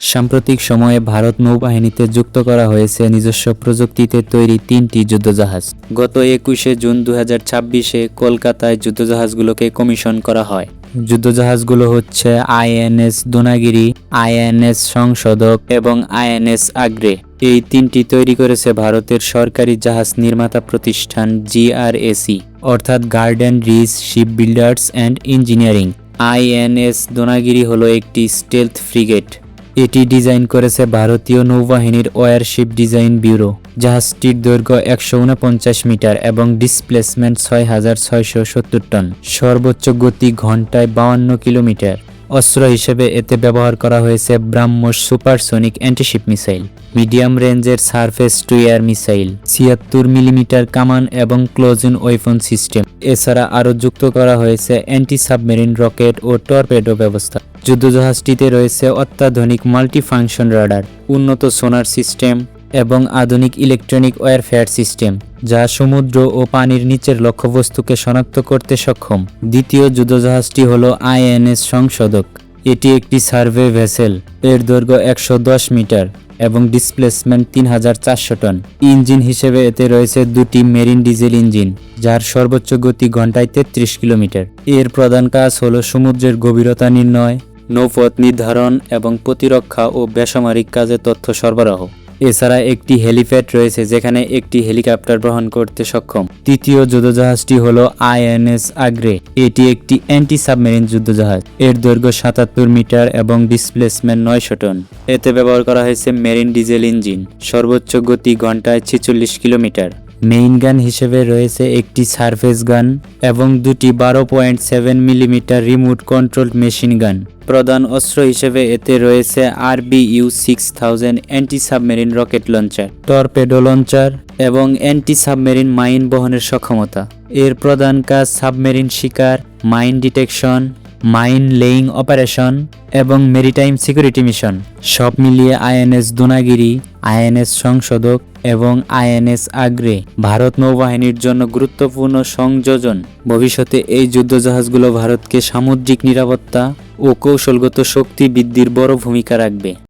সাম্প্রতিক সময়ে ভারত নৌবাহিনীতে যুক্ত করা হয়েছে নিজস্ব প্রযুক্তিতে তৈরি 3টি যুদ্ধজাহাজ। গত 21শে জুন 2026-এ কলকাতায় যুদ্ধজাহাজগুলোকে কমিশন করা হয়। যুদ্ধজাহাজগুলো হচ্ছে আইএনএস দোনাগিরি, আইএনএস সংশোধক এবং আইএনএস আগ্রে। এই 3টি তৈরি করেছে ভারতের সরকারি জাহাজ নির্মাতা প্রতিষ্ঠান GRAC, অর্থাৎ garden reach ship builders and engineering. INS Dunagiri হলো একটি স্টেলথ ফ্রিগেট। এটি ডিজাইন করেছে ভারতীয় নৌবাহিনীর ওয়ারশিপ ডিজাইন ব্যুরো। জাহাজটির দৈর্ঘ্য 149 মিটার এবং ডিসপ্লেসমেন্ট 6670 টন। সর্বোচ্চ গতি ঘন্টায় 52 কিলোমিটার। অস্ত্র হিসেবে এতে ব্যবহার করা হয়েছে BrahMos supersonic antiship missile, medium রেঞ্জের surface to air missile, 76 millimetre কামান এবং ক্লোজ-ইন ওয়েপন সিস্টেম। এছাড়া আরও যুক্ত করা হয়েছে অ্যান্টি সাবমেরিন রকেট ও টর্পেডো ব্যবস্থা। যুদ্ধজাহাজটিতে রয়েছে অত্যাধুনিক মাল্টিফাংশন রাডার, উন্নত সোনার সিস্টেম এবং আধুনিক ইলেকট্রনিক ওয়ারফেয়ার সিস্টেম, যা সমুদ্র ও পানির নিচের লক্ষ্যবস্তুকে শনাক্ত করতে সক্ষম। দ্বিতীয় যুদ্ধজাহাজটি হল আইএনএস সংশোধক। এটি একটি সার্ভে ভেসেল। এর দৈর্ঘ্য 110 মিটার এবং ডিসপ্লেসমেন্ট 3400 টন। ইঞ্জিন হিসেবে এতে রয়েছে 2টি মেরিন ডিজেল ইঞ্জিন, যার সর্বোচ্চ গতি ঘন্টায় 33 কিলোমিটার। এর প্রধান কাজ হল সমুদ্রের গভীরতা নির্ণয়, নৌপথ নির্ধারণ এবং প্রতিরক্ষা ও বেসামরিক কাজে তথ্য সরবরাহ। এছাড়া একটি হেলিপ্যাড রয়েছে যেখানে একটি হেলিকপ্টার বহন করতে সক্ষম। তৃতীয় যুদ্ধজাহাজটি হল আইএনএস আগ্রে। এটি একটি অ্যান্টি সাবমেরিন যুদ্ধজাহাজ। এর দৈর্ঘ্য 77 মিটার এবং ডিসপ্লেসমেন্ট 900 টন। এতে ব্যবহার করা হয়েছে মেরিন ডিজেল ইঞ্জিন। সর্বোচ্চ গতি ঘন্টায় 46 কিলোমিটার। মেইন গান হিসেবে রয়েছে একটি সারফেস গান এবং 2টি 12.7 millimetre remote controlled machine gun. প্রধান অস্ত্র হিসেবে এতে রয়েছে RBU-6000 anti submarine rocket launcher, torpedo launcher এবং অ্যান্টি সাবমেরিন মাইন বহনের সক্ষমতা। এর প্রধান কাজ সাবমেরিন শিকার, mine detection, mine laying operation এবং মেরিটাইম সিকিউরিটি মিশন। সব মিলিয়ে আইএনএস দোনাগিরি, আইএনএস সংশোধক এবং আইএনএস আগ্রে ভারত নৌবাহিনীর জন্য গুরুত্বপূর্ণ সংযোজন। ভবিষ্যতে এই যুদ্ধজাহাজগুলো ভারতকে সামুদ্রিক নিরাপত্তা ও কৌশলগত শক্তি বৃদ্ধির বড় ভূমিকা রাখবে।